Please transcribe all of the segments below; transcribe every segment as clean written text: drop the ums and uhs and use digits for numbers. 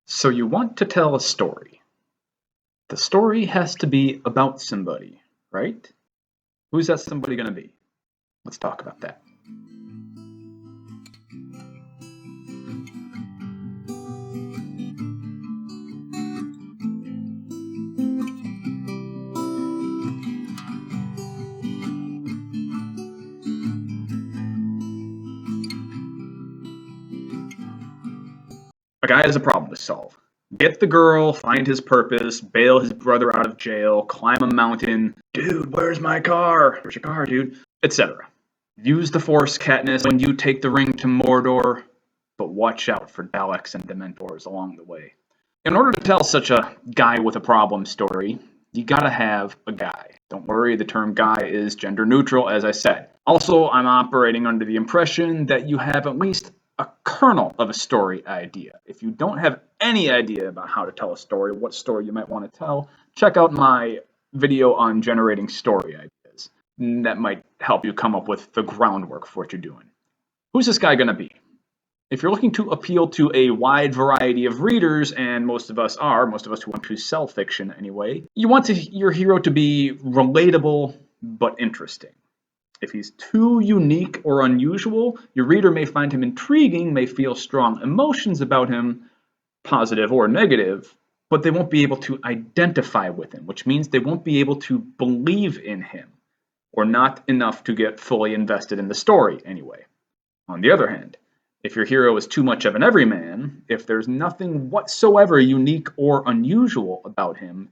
So you want to tell a story. The story has to be about somebody, right? Who's that somebody going to be? Let's talk about that. A guy has a problem to solve. Get the girl, find his purpose, bail his brother out of jail, climb a mountain. Dude, where's my car? Where's your car, dude? Etc. Use the Force, Katniss, when you take the ring to Mordor, but watch out for Daleks and Dementors along the way. In order to tell such a guy with a problem story, you gotta have a guy. Don't worry, the term guy is gender neutral, as I said. Also, I'm operating under the impression that you have at least a kernel of a story idea. If you don't have any idea about how to tell a story, what story you might want to tell, check out my video on generating story ideas. That might help you come up with the groundwork for what you're doing. Who's this guy gonna be? If you're looking to appeal to a wide variety of readers, and most of us who want to sell fiction anyway, you want your hero to be relatable but interesting. If he's too unique or unusual, your reader may find him intriguing, may feel strong emotions about him, positive or negative, but they won't be able to identify with him, which means they won't be able to believe in him, or not enough to get fully invested in the story anyway. On the other hand, if your hero is too much of an everyman, if there's nothing whatsoever unique or unusual about him,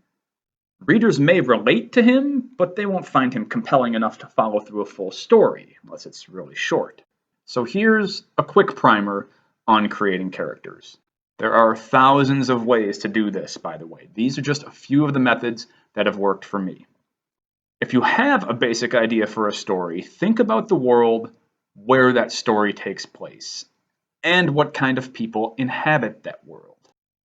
readers may relate to him, but they won't find him compelling enough to follow through a full story, unless it's really short. So here's a quick primer on creating characters. There are thousands of ways to do this, by the way. These are just a few of the methods that have worked for me. If you have a basic idea for a story, think about the world where that story takes place and what kind of people inhabit that world.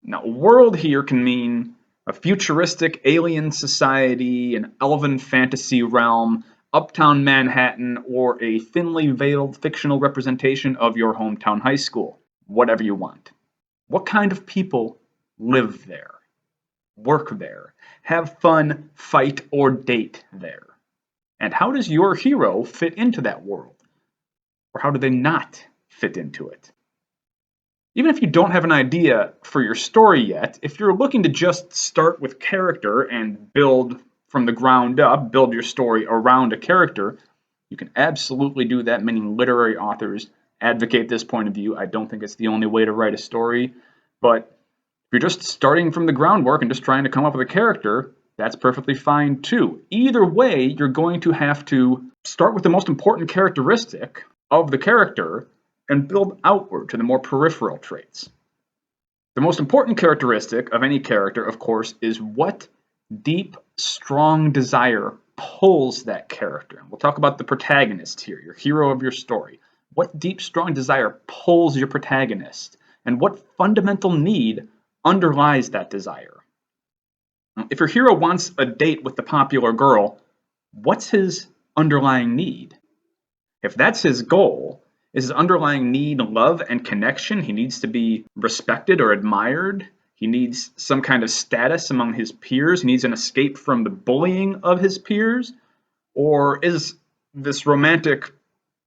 Now, world here can mean a futuristic alien society, an elven fantasy realm, uptown Manhattan, or a thinly veiled fictional representation of your hometown high school. Whatever you want. What kind of people live there, work there, have fun, fight, or date there? And how does your hero fit into that world? Or how do they not fit into it? Even if you don't have an idea for your story yet, if you're looking to just start with character and build from the ground up, build your story around a character, you can absolutely do that. Many literary authors advocate this point of view. I don't think it's the only way to write a story, but if you're just starting from the groundwork and just trying to come up with a character, that's perfectly fine too. Either way, you're going to have to start with the most important characteristic of the character and build outward to the more peripheral traits. The most important characteristic of any character, of course, is what deep, strong desire pulls that character. We'll talk about the protagonist here, your hero of your story. What deep, strong desire pulls your protagonist, and what fundamental need underlies that desire? If your hero wants a date with the popular girl, what's his underlying need? If that's his goal, is his underlying need love and connection? He needs to be respected or admired. He needs some kind of status among his peers. He needs an escape from the bullying of his peers. Or is this romantic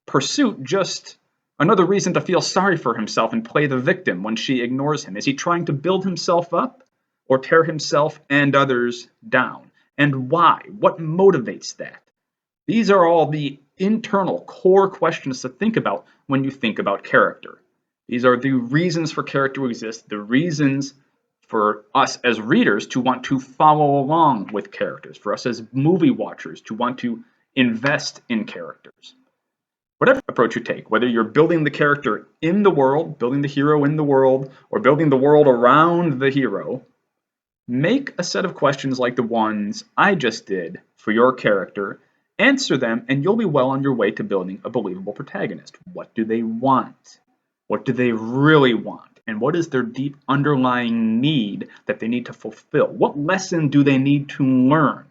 pursuit just another reason to feel sorry for himself and play the victim when she ignores him? Is he trying to build himself up or tear himself and others down? And why? What motivates that? These are all the internal core questions to think about when you think about character. These are the reasons for character to exist, the reasons for us as readers to want to follow along with characters, for us as movie watchers to want to invest in characters. Whatever approach you take, whether you're building the character in the world, building the hero in the world, or building the world around the hero, make a set of questions like the ones I just did for your character. Answer them, and you'll be well on your way to building a believable protagonist. What do they want? What do they really want? And what is their deep underlying need that they need to fulfill? What lesson do they need to learn?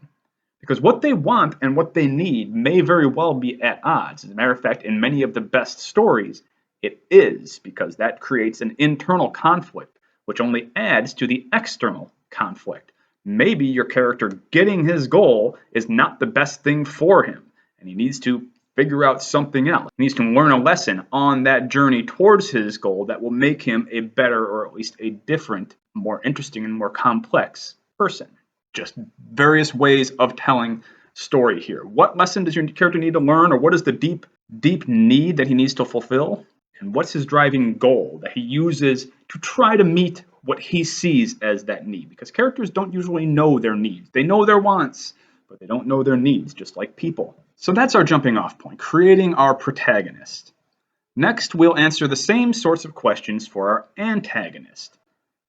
Because what they want and what they need may very well be at odds. As a matter of fact, in many of the best stories, it is, because that creates an internal conflict which only adds to the external conflict. Maybe your character getting his goal is not the best thing for him, and he needs to figure out something else. He needs to learn a lesson on that journey towards his goal that will make him a better, or at least a different, more interesting and more complex person. Just various ways of telling story here. What lesson does your character need to learn, or what is the deep need that he needs to fulfill? And what's his driving goal that he uses to try to meet what he sees as that need? Because characters don't usually know their needs. They know their wants, but they don't know their needs, just like people. So that's our jumping off point, creating our protagonist. Next, we'll answer the same sorts of questions for our antagonist.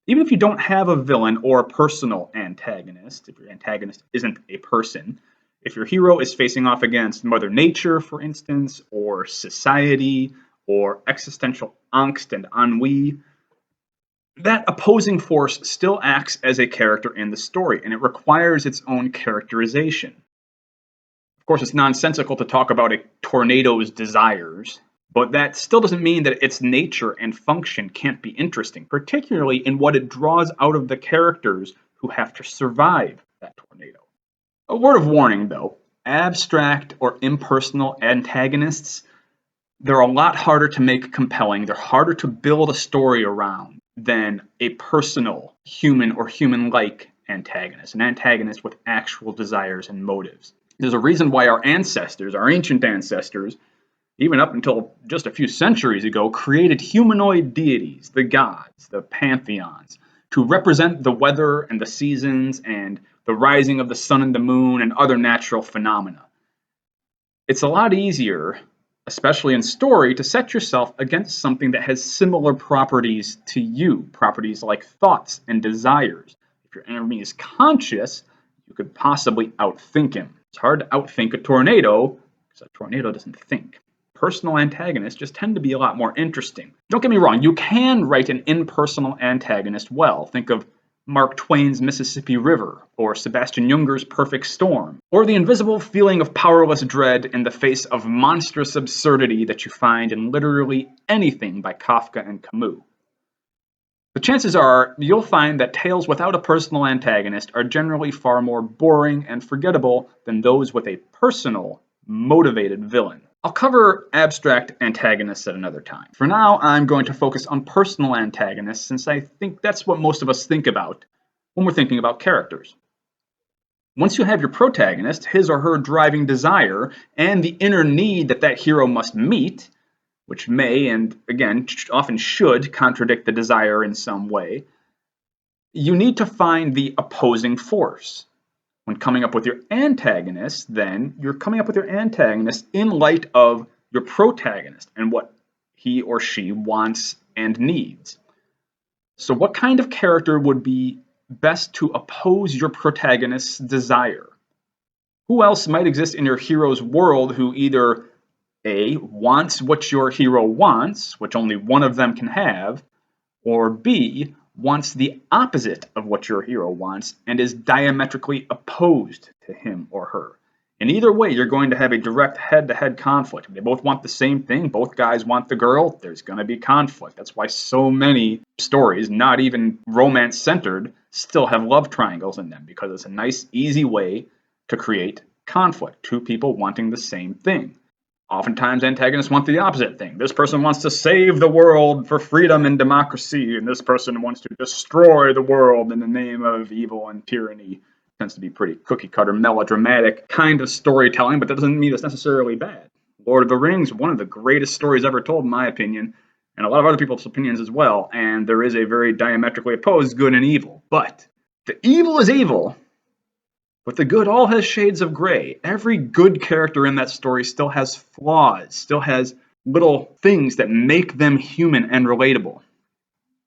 Even if you don't have a villain or a personal antagonist, if your antagonist isn't a person, if your hero is facing off against Mother Nature, for instance, or society, or existential angst and ennui, that opposing force still acts as a character in the story, and it requires its own characterization. Of course, it's nonsensical to talk about a tornado's desires, but that still doesn't mean that its nature and function can't be interesting, particularly in what it draws out of the characters who have to survive that tornado. A word of warning, though, abstract or impersonal antagonists, they're a lot harder to make compelling, they're harder to build a story around than a personal, human or human-like antagonist, an antagonist with actual desires and motives. There's a reason why our ancestors, our ancient ancestors, even up until just a few centuries ago, created humanoid deities, the gods, the pantheons, to represent the weather and the seasons and the rising of the sun and the moon and other natural phenomena. It's a lot easier, especially in story, to set yourself against something that has similar properties to you, properties like thoughts and desires. If your enemy is conscious, you could possibly outthink him. It's hard to outthink a tornado, because a tornado doesn't think. Personal antagonists just tend to be a lot more interesting. Don't get me wrong, you can write an impersonal antagonist well. Think of Mark Twain's Mississippi River, or Sebastian Junger's Perfect Storm, or the invisible feeling of powerless dread in the face of monstrous absurdity that you find in literally anything by Kafka and Camus. The chances are you'll find that tales without a personal antagonist are generally far more boring and forgettable than those with a personal, motivated villain. I'll cover abstract antagonists at another time. For now, I'm going to focus on personal antagonists since I think that's what most of us think about when we're thinking about characters. Once you have your protagonist, his or her driving desire, and the inner need that that hero must meet, which may, and again, often should, contradict the desire in some way, you need to find the opposing force. When coming up with your antagonist, then, you're coming up with your antagonist in light of your protagonist and what he or she wants and needs. So what kind of character would be best to oppose your protagonist's desire? Who else might exist in your hero's world who either A, wants what your hero wants, which only one of them can have, or B, wants the opposite of what your hero wants and is diametrically opposed to him or her. In either way, you're going to have a direct head-to-head conflict. If they both want the same thing, both guys want the girl, there's going to be conflict. That's why so many stories, not even romance-centered, still have love triangles in them, because it's a nice, easy way to create conflict. Two people wanting the same thing. Oftentimes, antagonists want the opposite thing. This person wants to save the world for freedom and democracy, and this person wants to destroy the world in the name of evil and tyranny. It tends to be pretty cookie-cutter, melodramatic kind of storytelling, but that doesn't mean it's necessarily bad. Lord of the Rings, one of the greatest stories ever told, in my opinion, and a lot of other people's opinions as well, and there is a very diametrically opposed good and evil. But the evil is evil, but the good all has shades of gray. Every good character in that story still has flaws, still has little things that make them human and relatable.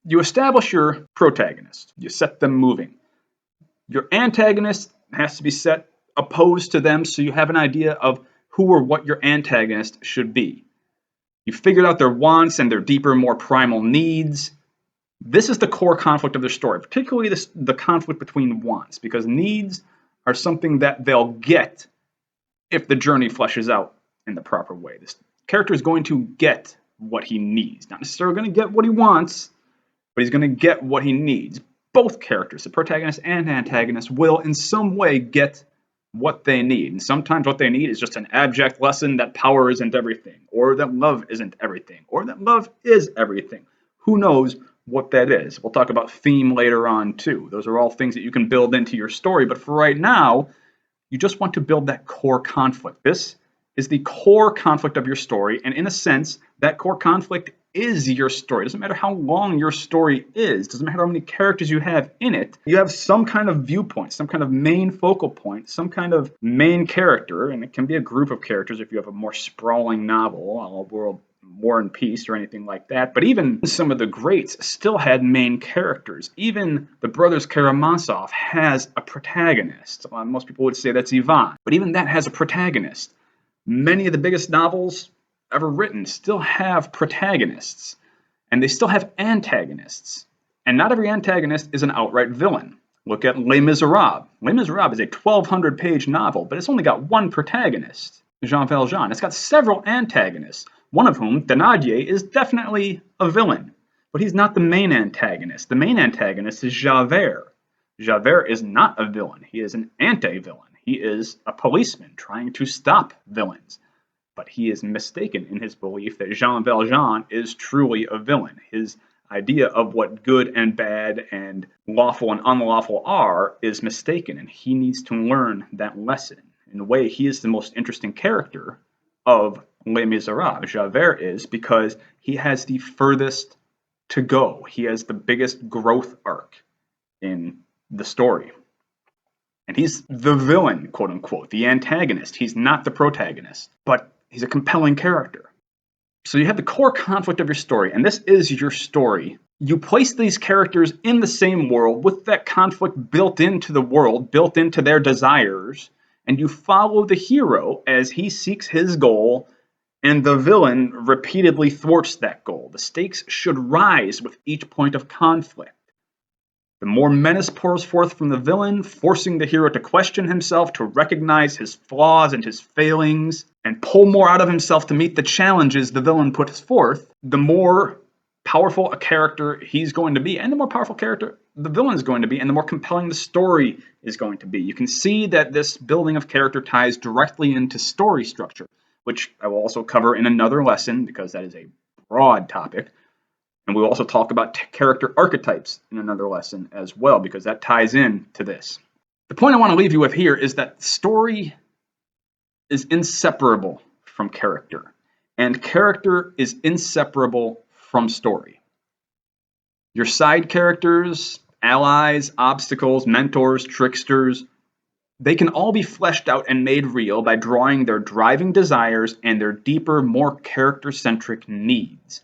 You establish your protagonist. You set them moving. Your antagonist has to be set opposed to them so you have an idea of who or what your antagonist should be. You figured out their wants and their deeper, more primal needs. This is the core conflict of the story, particularly the conflict between wants, because needs are something that they'll get if the journey fleshes out in the proper way. This character is going to get what he needs, not necessarily going to get what he wants, but he's going to get what he needs. Both characters, the protagonist and antagonist, will in some way get what they need. And sometimes what they need is just an abject lesson that power isn't everything, or that love isn't everything, or that love is everything. Who knows what that is? We'll talk about theme later on too. Those are all things that you can build into your story, but for right now, you just want to build that core conflict. This is the core conflict of your story, and in a sense, that core conflict is your story. It doesn't matter how long your story is, it doesn't matter how many characters you have in it, you have some kind of viewpoint, some kind of main focal point, some kind of main character, and it can be a group of characters if you have a more sprawling novel, a world War and Peace or anything like that. But even some of the greats still had main characters. Even the Brothers Karamazov has a protagonist. Most people would say that's Ivan, but even that has a protagonist. Many of the biggest novels ever written still have protagonists, and they still have antagonists. And not every antagonist is an outright villain. Look at Les Miserables. Les Miserables is a 1,200-page novel, but it's only got one protagonist, Jean Valjean. It's got several antagonists, one of whom, Thénardier, is definitely a villain, but he's not the main antagonist. The main antagonist is Javert. Javert is not a villain. He is an anti-villain. He is a policeman trying to stop villains. But he is mistaken in his belief that Jean Valjean is truly a villain. His idea of what good and bad and lawful and unlawful are is mistaken, and he needs to learn that lesson. In a way, he is the most interesting character of Les Miserables. Javert is, because he has the furthest to go. He has the biggest growth arc in the story. And he's the villain, quote unquote, the antagonist. He's not the protagonist, but he's a compelling character. So you have the core conflict of your story, and this is your story. You place these characters in the same world with that conflict built into the world, built into their desires, and you follow the hero as he seeks his goal, and the villain repeatedly thwarts that goal. The stakes should rise with each point of conflict. The more menace pours forth from the villain, forcing the hero to question himself, to recognize his flaws and his failings, and pull more out of himself to meet the challenges the villain puts forth, the more powerful a character he's going to be, and the more powerful character the villain is going to be, and the more compelling the story is going to be. You can see that this building of character ties directly into story structure, which I will also cover in another lesson because that is a broad topic. And we'll also talk about character archetypes in another lesson as well, because that ties in to this. The point I want to leave you with here is that story is inseparable from character, and character is inseparable from story. Your side characters, allies, obstacles, mentors, tricksters, they can all be fleshed out and made real by drawing their driving desires and their deeper, more character-centric needs.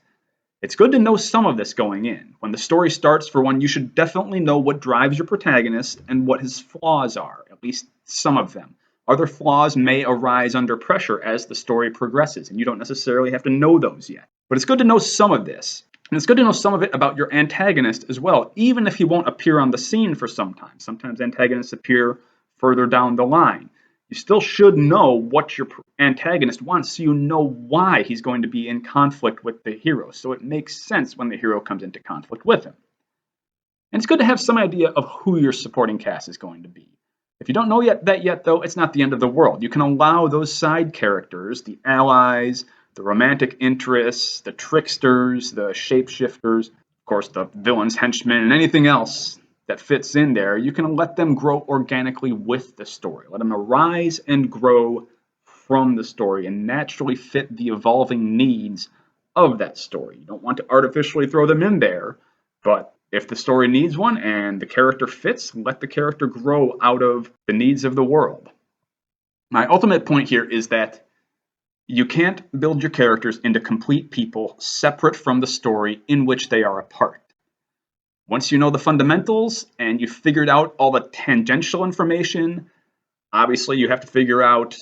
It's good to know some of this going in. When the story starts, for one, you should definitely know what drives your protagonist and what his flaws are, at least some of them. Other flaws may arise under pressure as the story progresses, and you don't necessarily have to know those yet. But it's good to know some of this. And it's good to know some of it about your antagonist as well, even if he won't appear on the scene for some time. Sometimes antagonists appear further down the line. You still should know what your antagonist wants, so you know why he's going to be in conflict with the hero. So it makes sense when the hero comes into conflict with him. And it's good to have some idea of who your supporting cast is going to be. If you don't know that yet, though, it's not the end of the world. You can allow those side characters, the allies, the romantic interests, the tricksters, the shapeshifters, of course, the villains, henchmen, and anything else that fits in there, you can let them grow organically with the story. Let them arise and grow from the story and naturally fit the evolving needs of that story. You don't want to artificially throw them in there, but if the story needs one and the character fits, let the character grow out of the needs of the world. My ultimate point here is that you can't build your characters into complete people separate from the story in which they are a part. Once you know the fundamentals and you've figured out all the tangential information, obviously you have to figure out,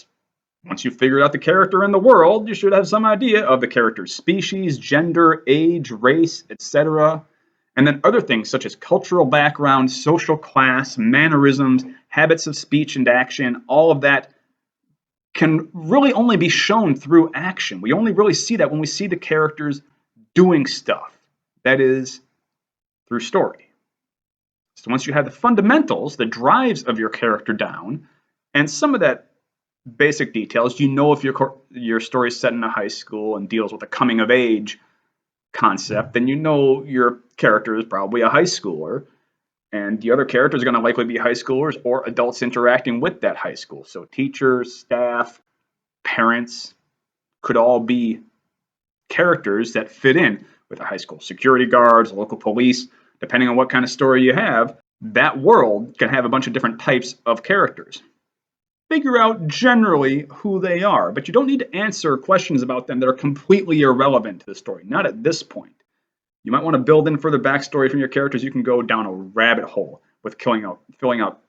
once you've figured out the character in the world, you should have some idea of the character's species, gender, age, race, etc. And then other things such as cultural background, social class, mannerisms, habits of speech and action, all of that can really only be shown through action. We only really see that when we see the characters doing stuff. That is, through story. So once you have the fundamentals, the drives of your character down, and some of that basic details, you know if your story is set in a high school and deals with a coming of age concept, then you know your character is probably a high schooler, and the other characters are going to likely be high schoolers or adults interacting with that high school. So teachers, staff, parents could all be characters that fit in with a high school. Security guards, local police, depending on what kind of story you have, that world can have a bunch of different types of characters. Figure out generally who they are, but you don't need to answer questions about them that are completely irrelevant to the story, not at this point. You might want to build in further backstory from your characters. You can go down a rabbit hole with filling out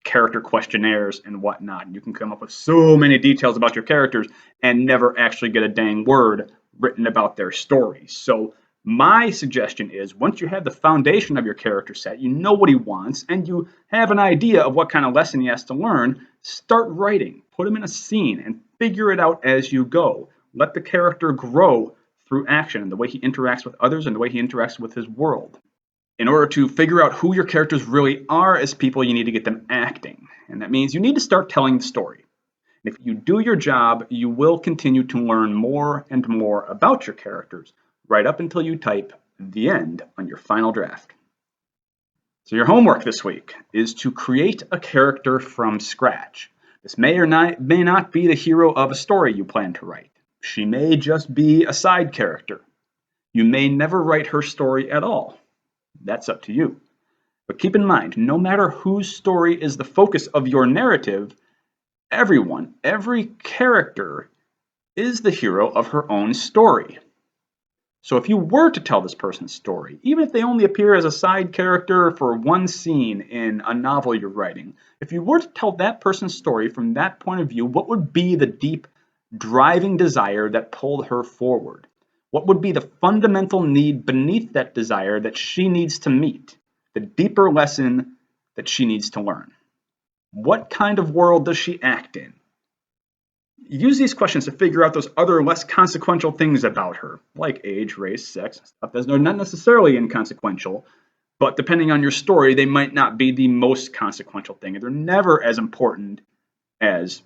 character questionnaires and whatnot. You can come up with so many details about your characters and never actually get a dang word written about their story. So my suggestion is, once you have the foundation of your character set, you know what he wants, and you have an idea of what kind of lesson he has to learn, start writing. Put him in a scene and figure it out as you go. Let the character grow through action and the way he interacts with others and the way he interacts with his world. In order to figure out who your characters really are as people, you need to get them acting. And that means you need to start telling the story. And if you do your job, you will continue to learn more and more about your characters, right up until you type the end on your final draft. So your homework this week is to create a character from scratch. This may not be the hero of a story you plan to write. She may just be a side character. You may never write her story at all. That's up to you. But keep in mind, no matter whose story is the focus of your narrative, every character is the hero of her own story. So if you were to tell this person's story, even if they only appear as a side character for one scene in a novel you're writing, if you were to tell that person's story from that point of view, what would be the deep, driving desire that pulled her forward? What would be the fundamental need beneath that desire that she needs to meet? The deeper lesson that she needs to learn? What kind of world does she act in? Use these questions to figure out those other less consequential things about her, like age, race, sex, stuff that's not necessarily inconsequential, but depending on your story, they might not be the most consequential thing. They're never as important as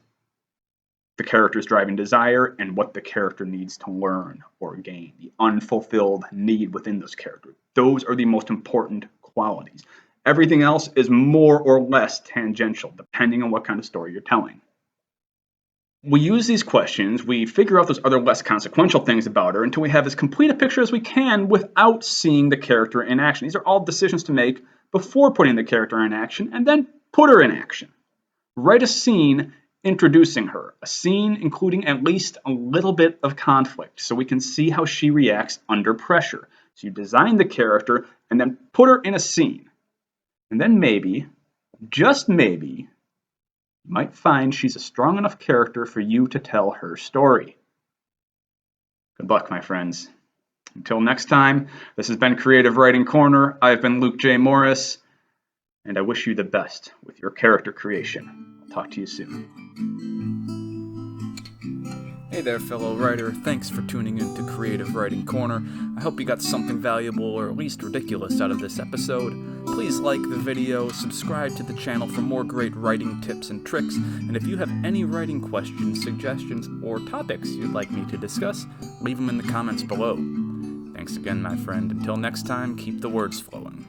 the character's driving desire and what the character needs to learn or gain, the unfulfilled need within those characters. Those are the most important qualities. Everything else is more or less tangential, depending on what kind of story you're telling. We use these questions, we figure out those other less consequential things about her until we have as complete a picture as we can without seeing the character in action. These are all decisions to make before putting the character in action, and then put her in action. Write a scene introducing her, a scene including at least a little bit of conflict so we can see how she reacts under pressure. So you design the character and then put her in a scene. And then maybe, just maybe, you might find she's a strong enough character for you to tell her story. Good luck, my friends. Until next time, this has been Creative Writing Corner. I've been Luke J. Morris, and I wish you the best with your character creation. I'll talk to you soon. Hey there, fellow writer. Thanks for tuning in to Creative Writing Corner. I hope you got something valuable or at least ridiculous out of this episode. Please like the video, subscribe to the channel for more great writing tips and tricks, and if you have any writing questions, suggestions, or topics you'd like me to discuss, leave them in the comments below. Thanks again, my friend. Until next time, keep the words flowing.